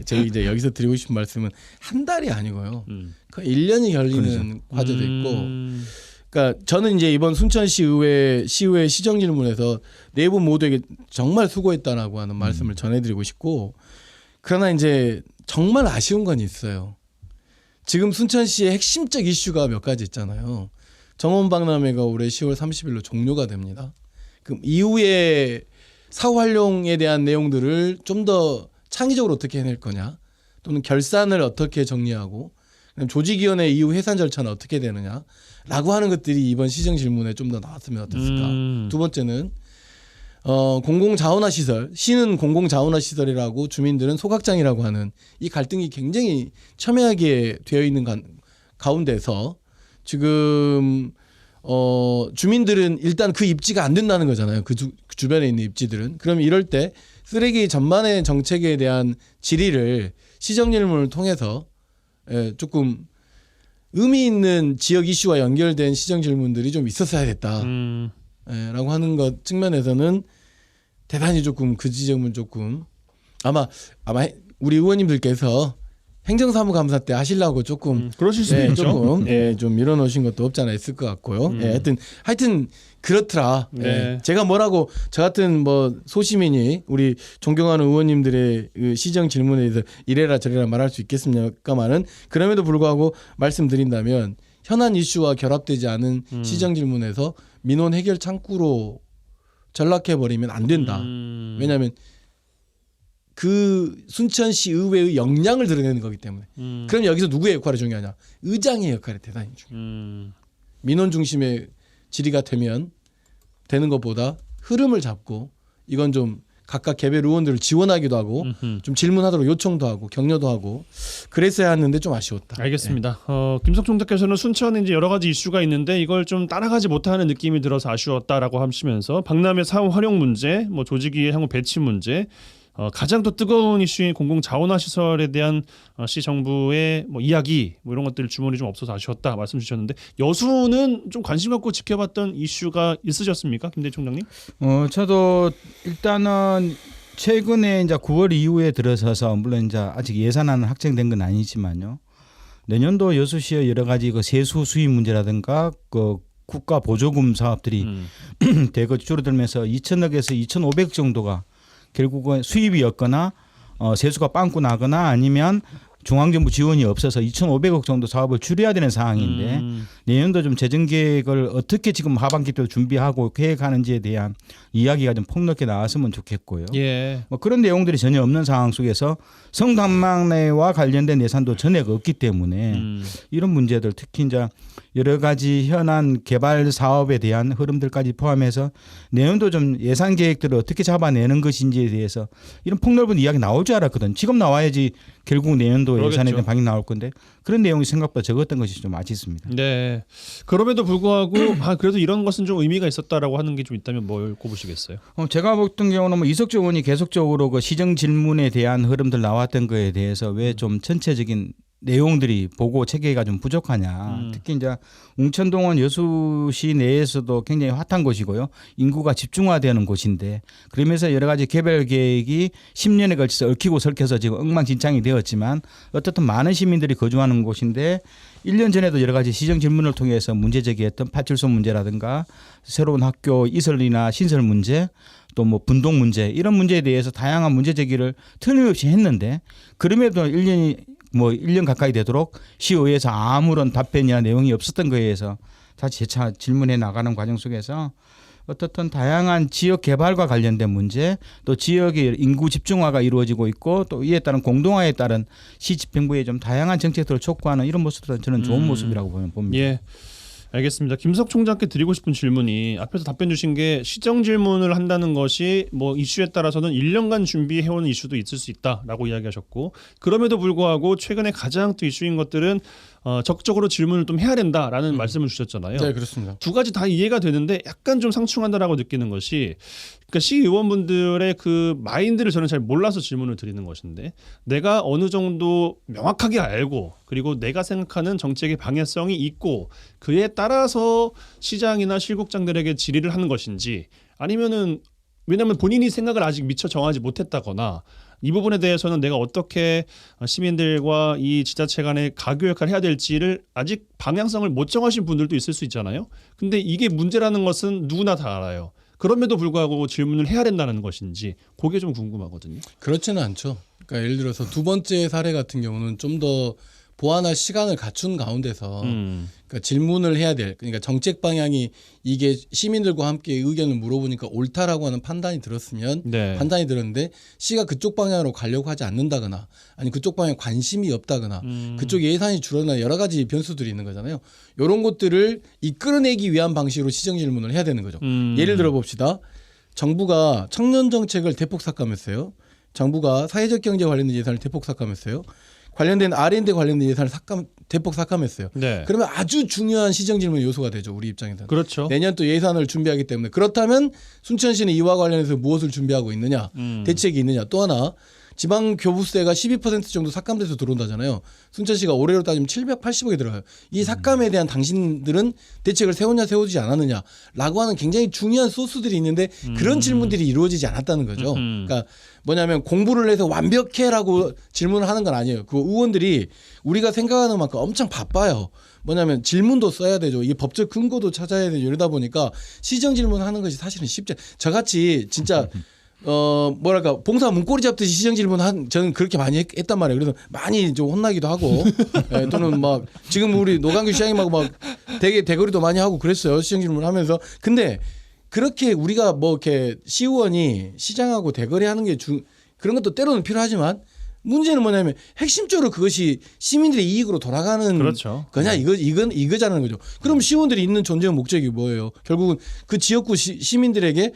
제가 이제 여기서 드리고 싶은 말씀은 한 달이 아니고요. 거의 1년이 걸리는 과제도 있고. 그러니까 저는 이제 이번 순천시 의회 시의회 시정 질문에서 4분 모두에게 정말 수고했다라고 하는 말씀을 전해드리고 싶고. 그러나 이제 정말 아쉬운 건 있어요. 지금 순천시의 핵심적 이슈가 몇 가지 있잖아요. 정원박람회가 올해 10월 30일로 종료가 됩니다. 그럼 이후에 사후 활용에 대한 내용들을 좀 더 창의적으로 어떻게 해낼 거냐 또는 결산을 어떻게 정리하고 그다음 조직위원회 이후 해산 절차는 어떻게 되느냐라고 하는 것들이 이번 시정 질문에 좀 더 나왔으면 어땠을까. 두 번째는 공공자원화 시설, 시는 공공자원화 시설이라고 주민들은 소각장이라고 하는 이 갈등이 굉장히 첨예하게 되어 있는 가운데서 지금 주민들은 일단 그 입지가 안 된다는 거잖아요. 그 주변에 있는 입지들은. 그럼 이럴 때 쓰레기 전반의 정책에 대한 질의를 시정질문을 통해서 조금 의미 있는 지역 이슈와 연결된 시정질문들이 좀 있었어야 됐다. 라고 하는 것 측면에서는 대단히 조금 그 지점은 조금 아마 우리 의원님들께서 행정사무감사 때 하시려고 조금 그러실 수 있죠. 조금 좀 밀어놓으신 것도 없지 않아 있을 것 같고요. 하여튼 그렇더라. 제가 뭐라고 저 같은 뭐 소시민이 우리 존경하는 의원님들의 그 시정 질문에 대해서 이래라 저래라 말할 수 있겠습니까만은 그럼에도 불구하고 말씀드린다면 현안 이슈와 결합되지 않은 시정 질문에서 민원 해결 창구로 전락해 버리면 안 된다. 왜냐하면 그 순천시 의회의 역량을 드러내는 거기 때문에. 그럼 여기서 누구의 역할이 중요하냐? 의장의 역할이 대단히 중요해요. 민원 중심의 질의가 되는 것보다 흐름을 잡고 이건 좀 각각 개별 의원들을 지원하기도 하고 좀 질문하도록 요청도 하고 격려도 하고 그랬어야 했는데 좀 아쉬웠다. 알겠습니다. 김석 총장께서는 순천에 이제 여러 가지 이슈가 있는데 이걸 좀 따라가지 못하는 느낌이 들어서 아쉬웠다라고 하시면서 박람회 사업 활용 문제, 뭐 조직위의 향후 배치 문제, 가장 또 뜨거운 이슈인 공공자원화 시설에 대한 시 정부의 뭐 이야기 뭐 이런 것들 주문이 좀 없어서 아쉬웠다 말씀 주셨는데 여수는 좀 관심 갖고 지켜봤던 이슈가 있으셨습니까, 김대희 총장님? 저도 일단은 최근에 이제 9월 이후에 들어서서 물론 이제 아직 예산안은 확정된 건 아니지만요. 내년도 여수시의 여러 가지 그 세수 수입 문제라든가 그 국가 보조금 사업들이 대거 줄어들면서 2천억에서 2,500억 정도가 결국은 수입이었거나 세수가 빵꾸 나거나 아니면 중앙정부 지원이 없어서 2,500억 정도 사업을 줄여야 되는 상황인데 내년도 좀 재정 계획을 어떻게 지금 하반기 때 준비하고 계획하는지에 대한 이야기가 좀 폭넓게 나왔으면 좋겠고요. 뭐 그런 내용들이 전혀 없는 상황 속에서 성담망내와 관련된 예산도 전액 없기 때문에 이런 문제들 특히 이제 여러 가지 현안 개발 사업에 대한 흐름들까지 포함해서 내년도 좀 예산 계획들을 어떻게 잡아내는 것인지에 대해서 이런 폭넓은 이야기 나올 줄 알았거든. 지금 나와야지 결국 내년도 그러겠죠. 예산에 대한 방향 나올 건데 그런 내용이 생각보다 적었던 것이 좀 아쉽습니다. 네. 그럼에도 불구하고 그래도 이런 것은 좀 의미가 있었다라고 하는 게 좀 있다면 뭘 꼽으시겠어요? 제가 봤던 경우는 뭐 이석주 의원이 계속적으로 그 시정 질문에 대한 흐름들 나왔던 거에 대해서 왜 좀 전체적인 내용들이 보고 체계가 좀 부족하냐. 특히 이제 웅천동은 여수시 내에서도 굉장히 핫한 곳이고요. 인구가 집중화되는 곳인데 그러면서 여러 가지 개발 계획이 10년에 걸쳐서 얽히고 설켜서 지금 엉망진창이 되었지만 어떻든 많은 시민들이 거주하는 곳인데 1년 전에도 여러 가지 시정 질문을 통해서 문제 제기했던 파출소 문제라든가 새로운 학교 이설이나 신설 문제 또 뭐 분동 문제 이런 문제에 대해서 다양한 문제 제기를 틀림없이 했는데 그럼에도 1년 가까이 되도록 시의회에서 아무런 답변이나 내용이 없었던 거에 의해서 다시 재차 질문해 나가는 과정 속에서 어떻든 다양한 지역 개발과 관련된 문제 또 지역의 인구 집중화가 이루어지고 있고 또 이에 따른 공동화에 따른 시 집행부의 좀 다양한 정책들을 촉구하는 이런 모습들은 저는 좋은 모습이라고 봅니다. 예. 알겠습니다. 김석 총장께 드리고 싶은 질문이 앞에서 답변 주신 게 시정 질문을 한다는 것이 뭐 이슈에 따라서는 1년간 준비해온 이슈도 있을 수 있다라고 이야기하셨고 그럼에도 불구하고 최근에 가장 또 이슈인 것들은 적극적으로 질문을 좀 해야 된다라는 말씀을 주셨잖아요. 네, 그렇습니다. 두 가지 다 이해가 되는데 약간 좀 상충한다라고 느끼는 것이 그러니까 시의원분들의 그 마인드를 저는 잘 몰라서 질문을 드리는 것인데 내가 어느 정도 명확하게 알고 그리고 내가 생각하는 정책의 방향성이 있고 그에 따라서 시장이나 실국장들에게 질의를 하는 것인지 아니면은 왜냐하면 본인이 생각을 아직 미처 정하지 못했다거나 이 부분에 대해서는 내가 어떻게 시민들과 이 지자체 간의 가교 역할을 해야 될지를 아직 방향성을 못 정하신 분들도 있을 수 있잖아요. 근데 이게 문제라는 것은 누구나 다 알아요. 그럼에도 불구하고 질문을 해야 된다는 것인지 그게 좀 궁금하거든요. 그렇지는 않죠. 그러니까 예를 들어서 두 번째 사례 같은 경우는 좀 더 보완할 시간을 갖춘 가운데서 그러니까 질문을 해야 될 그러니까 정책 방향이 이게 시민들과 함께 의견을 물어보니까 옳다라고 하는 판단이 들었으면 네. 판단이 들었는데 시가 그쪽 방향으로 가려고 하지 않는다거나 아니 그쪽 방향에 관심이 없다거나 그쪽 예산이 줄어나 여러 가지 변수들이 있는 거잖아요. 이런 것들을 이끌어내기 위한 방식으로 시정 질문을 해야 되는 거죠. 예를 들어 봅시다. 정부가 청년 정책을 대폭 삭감했어요. 정부가 사회적 경제 관련된 예산을 대폭 삭감했어요. 관련된 R&D 관련된 예산을 대폭 삭감했어요. 네. 그러면 아주 중요한 시정 질문 요소가 되죠. 우리 입장에서는. 그렇죠. 내년 또 예산을 준비하기 때문에. 그렇다면 순천시는 이와 관련해서 무엇을 준비하고 있느냐. 대책이 있느냐. 또 하나 지방 교부세가 12% 정도 삭감돼서 들어온다잖아요. 순천시가 올해로 따지면 780억이 들어가요. 이 삭감에 대한 당신들은 대책을 세웠냐 세우지 않았느냐라고 하는 굉장히 중요한 소스들이 있는데 그런 질문들이 이루어지지 않았다는 거죠. 그러니까 뭐냐면 공부를 해서 완벽해라고 질문을 하는 건 아니에요. 그 의원들이 우리가 생각하는 만큼 엄청 바빠요. 뭐냐면 질문도 써야 되죠. 이게 법적 근거도 찾아야 되죠. 이러다 보니까 시정 질문하는 것이 사실은 쉽지. 저같이 진짜 뭐랄까 봉사 문고리 잡듯이 시정 질문 저는 그렇게 많이 했단 말이에요. 그래서 많이 좀 혼나기도 하고 예, 또는 막 지금 우리 노광규 시장님하고 막 되게 대거리도 많이 하고 그랬어요. 시정 질문 하면서. 근데 그렇게 우리가 뭐 이렇게 시의원이 시장하고 대거리하는 게 그런 것도 때로는 필요하지만 문제는 뭐냐면 핵심적으로 그것이 시민들의 이익으로 돌아가는 그렇죠. 거냐 이거자는 거죠. 그럼 시의원들이 있는 존재의 목적이 뭐예요? 결국은 그 지역구 시민들에게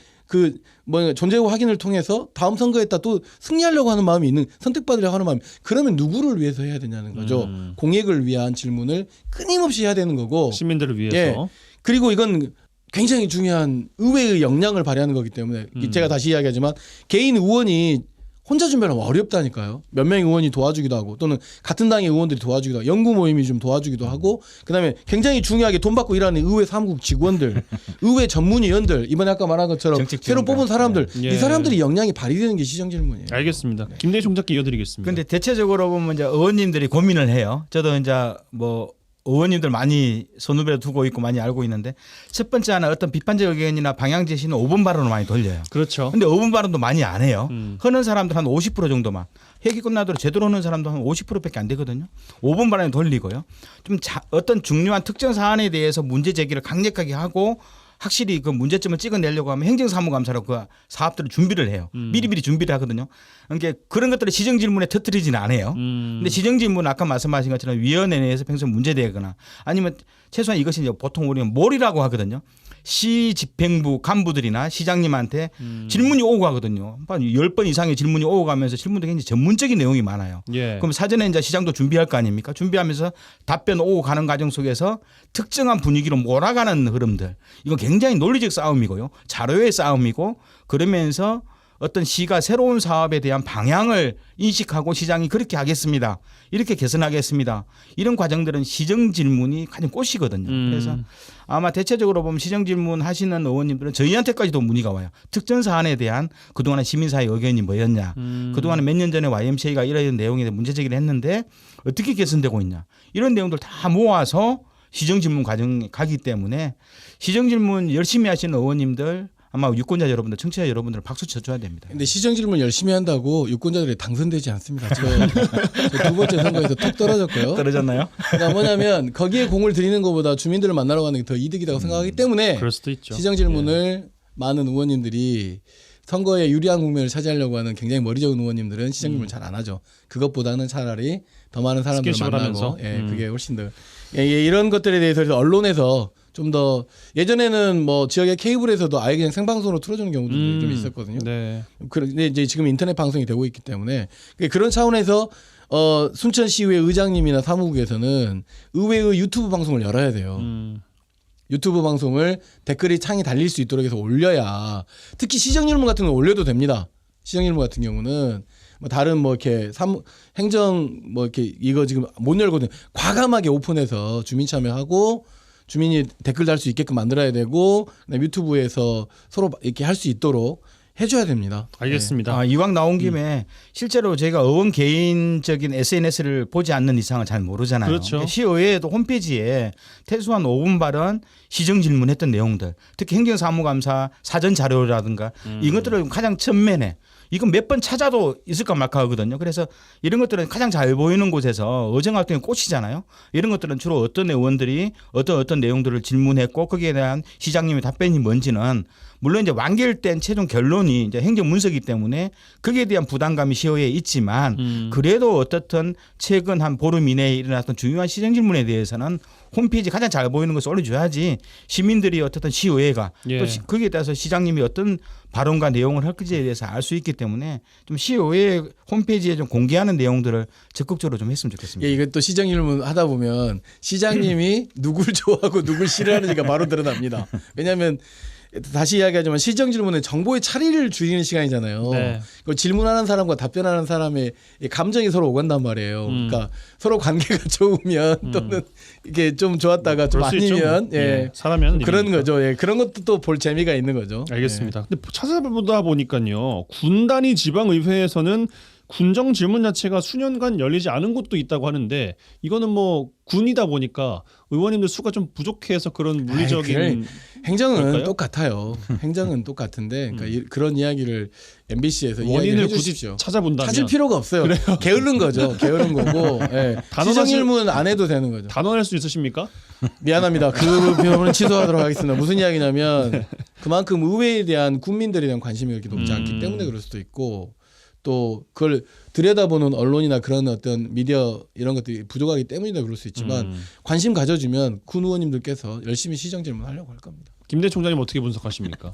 존재 확인을 통해서 다음 선거에다 또 승리하려고 하는 마음이 있는 선택받으려고 하는 마음. 그러면 누구를 위해서 해야 되냐는 거죠. 공익을 위한 질문을 끊임없이 해야 되는 거고 시민들을 위해서. 예. 그리고 이건 굉장히 중요한 의회의 역량을 발휘하는 거기 때문에 제가 다시 이야기하지만 개인 의원이 혼자 준비하면 어렵다니까요. 몇 명의 의원이 도와주기도 하고 또는 같은 당의 의원들이 도와주기도 하고 연구 모임이 좀 도와주기도 하고 그다음에 굉장히 중요하게 돈 받고 일하는 의회 사무국 직원들 의회 전문위원들 이번에 아까 말한 것처럼 새로 뽑은 사람들 예. 이 사람들이 역량이 발휘되는 게 시정 질문이에요. 알겠습니다. 김대희 총장께 이어드리겠습니다. 근데 대체적으로 보면 이제 의원님들이 고민을 해요. 저도 이제 뭐 의원님들 많이 선후배로 두고 있고 많이 알고 있는데 첫 번째 하나 어떤 비판적 의견이나 방향 제시는 5분 발언으로 많이 돌려요. 그렇죠. 근데 5분 발언도 많이 안 해요. 하는 사람들 한 50% 정도만. 회기 끝나도록 제대로 하는 사람도 한 50%밖에 안 되거든요. 5분 발언에 돌리고요. 좀 어떤 중요한 특정 사안에 대해서 문제 제기를 강력하게 하고 확실히 그 문제점을 찍어내려고 하면 행정사무감사로 그 사업들을 준비를 해요. 미리미리 준비를 하거든요. 그러니까 그런 것들을 시정질문에 터뜨리지는 않아요. 근데 시정질문은 아까 말씀하신 것처럼 위원회 내에서 평소에 문제되거나 아니면 최소한 이것이 이제 보통 우리는 몰이라고 하거든요. 시 집행부 간부들이나 시장님한테 질문이 오고 가거든요. 한 10번 이상의 질문이 오고 가면서 질문도 굉장히 전문적인 내용이 많아요. 예. 그럼 사전에 이제 시장도 준비할 거 아닙니까? 준비하면서 답변 오고 가는 과정 속에서 특정한 분위기로 몰아가는 흐름들. 이건 굉장히 논리적 싸움이고요. 자료의 싸움이고 그러면서 어떤 시가 새로운 사업에 대한 방향을 인식하고 시장이 그렇게 하겠습니다. 이렇게 개선하겠습니다. 이런 과정들은 시정 질문이 가장 꽃이거든요. 그래서 아마 대체적으로 보면 시정 질문 하시는 의원님들은 저희한테까지도 문의가 와요. 특정 사안에 대한 그동안의 시민사회 의견이 뭐였냐. 그동안에 몇 년 전에 YMCA가 이런 내용에 대해 문제 제기를 했는데 어떻게 개선되고 있냐. 이런 내용들 다 모아서 시정 질문 과정에 가기 때문에 시정 질문 열심히 하시는 의원님들 아마 유권자 여러분들, 청취자 여러분들 박수 쳐줘야 됩니다. 근데 시정 질문 열심히 한다고 유권자들이 당선되지 않습니다. 저 두 번째 선거에서 툭 떨어졌고요. 떨어졌나요? 그러니까 뭐냐면 거기에 공을 들이는 것보다 주민들을 만나러 가는 게 더 이득이라고 생각하기 때문에 그럴 수도 있죠. 시정 질문을 많은 의원님들이 선거에 유리한 국면을 차지하려고 하는 굉장히 머리 적은 의원님들은 시정 질문을 잘 안 하죠. 그것보다는 차라리 더 많은 사람들을 만나고 하면서. 예, 그게 훨씬 더 이런 것들에 대해서 언론에서 좀 더 예전에는 뭐 지역의 케이블에서도 아예 그냥 생방송으로 틀어주는 경우도 좀 있었거든요. 네. 그런데 이제 지금 인터넷 방송이 되고 있기 때문에 그런 차원에서 순천시의회 의장님이나 사무국에서는 의회의 유튜브 방송을 열어야 돼요. 유튜브 방송을 댓글이 창이 달릴 수 있도록 해서 올려야 특히 시정질문 같은 거 올려도 됩니다. 시정질문 같은 경우는 뭐 다른 뭐 이렇게 행정 뭐 이렇게 이거 지금 못 열거든요. 과감하게 오픈해서 주민 참여하고 주민이 댓글 달 수 있게끔 만들어야 되고 유튜브에서 서로 이렇게 할 수 있도록 해줘야 됩니다. 알겠습니다. 이왕 나온 김에 실제로 저희가 의원 개인적인 SNS를 보지 않는 이상은 잘 모르잖아요. 그렇죠. 시의회에도 홈페이지에 최소한 5분 발언 시정 질문했던 내용들, 특히 행정사무감사 사전 자료라든가 이것들을 가장 전면에 이건 몇 번 찾아도 있을까 말까 하거든요. 그래서 이런 것들은 가장 잘 보이는 곳에서 의정활동의 꽃이잖아요. 이런 것들은 주로 어떤 의원들이 어떤 내용들을 질문했고 거기에 대한 시장님의 답변이 뭔지는 물론 이제 완결된 최종 결론이 이제 행정문서이기 때문에 거기에 대한 부담감이 시의회에 있지만 그래도 어떻든 최근 한 보름 이내에 일어났던 중요한 시정 질문에 대해서는 홈페이지 가장 잘 보이는 것을 올려줘야지 시민들이 어떻든 시의회가 예. 또 거기에 따라서 시장님이 어떤 발언과 내용을 할 건지에 대해서 알 수 있기 때문에 좀 시의회 홈페이지에 좀 공개하는 내용들을 적극적으로 좀 했으면 좋겠습니다. 예, 이게 또 시정 질문 하다 보면 시장님이 누굴 좋아하고 누굴 싫어하는지가 바로 드러납니다. 왜냐하면 다시 이야기하지만 시정 질문은 정보의 차이를 줄이는 시간이잖아요. 네. 그 질문하는 사람과 답변하는 사람의 감정이 서로 오간단 말이에요. 그러니까 서로 관계가 좋으면 또는 이게 좀 좋았다가 좀 그럴 수 있죠. 아니면 예. 사람이 하는 그런 일이니까. 거죠. 예. 그런 것도 또 볼 재미가 있는 거죠. 알겠습니다. 근데 찾아보다 보니까요. 군 단위 지방의회에서는 군정 질문 자체가 수년간 열리지 않은 곳도 있다고 하는데 이거는 뭐 군이다 보니까 의원님들 수가 좀 부족해서 그런 물리적인 행정은 걸까요? 똑같아요. 행정은 똑같은데 그러니까 그런 이야기를 MBC에서 원인을 이야기해 굳이 주십시오. 찾아본다면 찾을 필요가 없어요. 게으른 거죠. 게으른 거고. 예. 시정 질문 안 해도 되는 거죠. 단언할 수 있으십니까? 미안합니다. 그 부분은 취소하도록 하겠습니다. 무슨 이야기냐면 그만큼 의회에 대한 국민들에 대한 관심이 그렇게 높지 않기 때문에 그럴 수도 있고 또 그걸 들여다보는 언론이나 그런 어떤 미디어 이런 것들이 부족하기 때문이다 그럴 수 있지만 관심 가져주면 군 의원님들께서 열심히 시정 질문하려고 할 겁니다. 김대 총장님 어떻게 분석하십니까?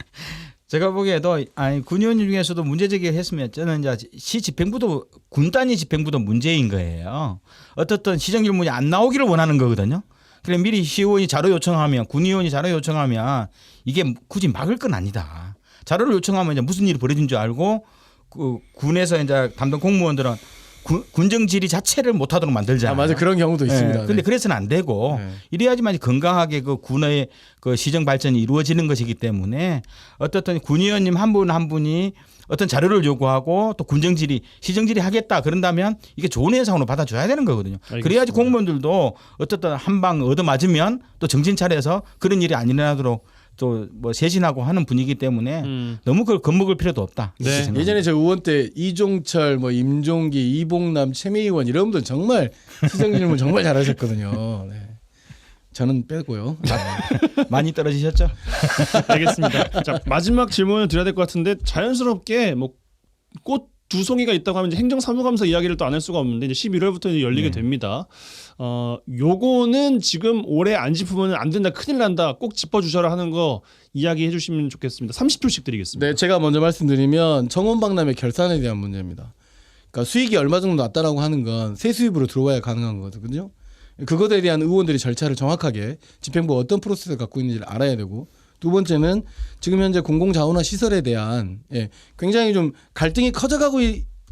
제가 보기에도 군 의원님 중에서도 문제 제기를 했으면 저는 이제 시 집행부도 군 단위 집행부도 문제인 거예요. 어떻든 시정 질문이 안 나오기를 원하는 거거든요. 그래 미리 시의원이 자료 요청하면 군 의원이 자료 요청하면 이게 굳이 막을 건 아니다. 자료를 요청하면 이제 무슨 일이 벌어진 줄 알고 그 군에서 이제 담당 공무원들은 군정 질의 자체를 못하도록 만들잖아요. 맞아 그런 경우도 있습니다. 그런데 그래서는 안 되고 이래야지만 건강하게 그 군의 그 시정 발전이 이루어지는 것이기 때문에 어떻든 군 의원님 한 분 한 분이 어떤 자료를 요구하고 또 군정 질의, 시정 질의 하겠다 그런다면 이게 좋은 해상으로 받아줘야 되는 거거든요. 알겠습니다. 그래야지 공무원들도 어쨌든 한 방 얻어맞으면 또 정신 차려서 그런 일이 안 일어나도록 또 뭐 세신하고 하는 분위기 때문에 너무 그걸 겁먹을 필요도 없다. 네. 예전에 저 의원 때 이종철, 뭐 임종기, 이봉남, 최미의원 이런 분들 정말 시정 질문 정말 잘하셨거든요. 네. 저는 빼고요. 많이 떨어지셨죠? 알겠습니다. 자, 마지막 질문을 드려야 될 것 같은데 자연스럽게 뭐 꽃 두 송이가 있다고 하면 이제 행정사무감사 이야기를 또 안 할 수가 없는데 이제 11월부터 열리게 됩니다. 요거는 지금 올해 안 짚으면 안 된다, 큰일 난다, 꼭 짚어주셔라 하는 거 이야기해 주시면 좋겠습니다. 30초씩 드리겠습니다. 네, 제가 먼저 말씀드리면 정원박람회 결산에 대한 문제입니다. 그러니까 수익이 얼마 정도 났다라고 하는 건 세수입으로 들어와야 가능한 거거든요. 그것에 대한 의원들이 절차를 정확하게 집행부가 어떤 프로세스를 갖고 있는지를 알아야 되고 두 번째는 지금 현재 공공자원화 시설에 대한 굉장히 좀 갈등이 커져가고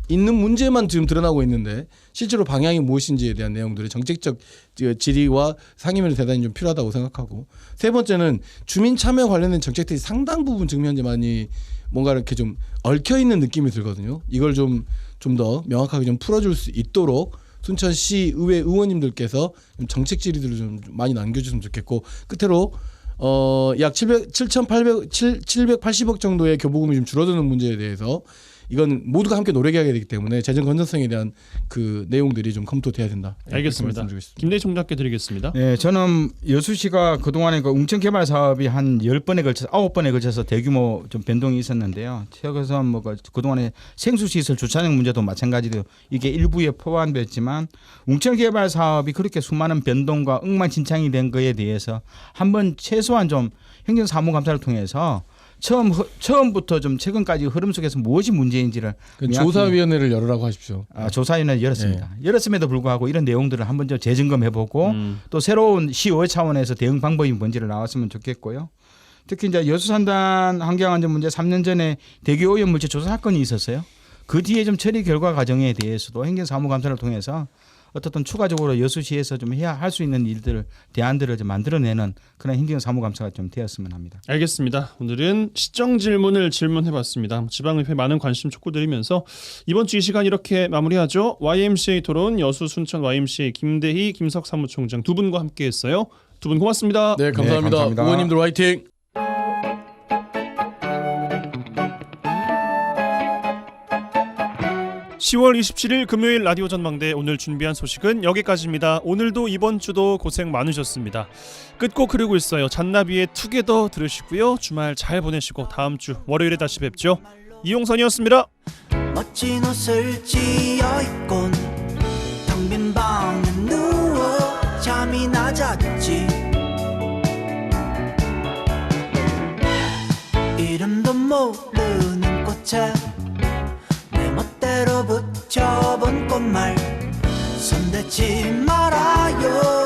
있는 문제만 지금 드러나고 있는데 실제로 방향이 무엇인지에 대한 내용들의 정책적 질의와 상임위는 대단히 좀 필요하다고 생각하고 세 번째는 주민 참여 관련된 정책들이 상당 부분 지금 현재 많이 뭔가 이렇게 좀 얽혀 있는 느낌이 들거든요. 이걸 좀 더 명확하게 좀 풀어줄 수 있도록 순천시 의회 의원님들께서 정책 질의들을 좀 많이 남겨주시면 좋겠고 끝으로 약 780억 정도의 교부금이 좀 줄어드는 문제에 대해서 이건 모두가 함께 노력해야 되기 때문에 재정 건전성에 대한 그 내용들이 좀 검토돼야 된다. 알겠습니다. 김대희 총장께 드리겠습니다. 네, 저는 여수시가 그동안에 그 웅천 개발 사업이 한 10번에 걸쳐서 9번에 걸쳐서 대규모 좀 변동이 있었는데요. 최근 뭐 그동안에 생수시설 주차장 문제도 마찬가지로 이게 일부에 포함됐지만 웅천 개발 사업이 그렇게 수많은 변동과 엉망진창이 된 거에 대해서 한번 최소한 좀 행정사무감사를 통해서 처음부터 좀 최근까지 흐름 속에서 무엇이 문제인지를 조사위원회를 열으라고 하십시오. 조사위원회를 열었습니다. 열었음에도 불구하고 이런 내용들을 한번 좀 재점검해보고 또 새로운 시의회 차원에서 대응 방법이 뭔지를 나왔으면 좋겠고요. 특히 이제 여수산단 환경안전 문제 3년 전에 대교 오염 물질 조사 사건이 있었어요. 그 뒤에 좀 처리 결과 과정에 대해서도 행정사무감사를 통해서 어떻든 추가적으로 여수시에서 좀 해야 할 수 있는 일들, 대안들을 좀 만들어내는 그런 행정사무감사가 좀 되었으면 합니다. 알겠습니다. 오늘은 시정 질문을 질문해봤습니다. 지방의회 많은 관심 촉구드리면서 이번 주 이 시간 이렇게 마무리하죠. YMCA 토론 여수 순천 YMCA 김대희 김석 사무총장 두 분과 함께했어요. 두 분 고맙습니다. 네, 감사합니다. 네, 감사합니다. 의원님들 화이팅. (10월 27일) 금요일 라디오 전망대 오늘 준비한 소식은 여기까지입니다. 오늘도 이번 주도 고생 많으셨습니다. 끝곡 흐르고 있어요. 잔나비의 투게더 들으시고요. 주말 잘 보내시고 다음 주 월요일에 다시 뵙죠. 이용선이었습니다. 멋진 옷을 지어입곤 텅 빈 방에 누워 잠이 낮았지. 이름도 모르는 꽃에 내 멋대로 붙여본 꽃말 손대지 말아요.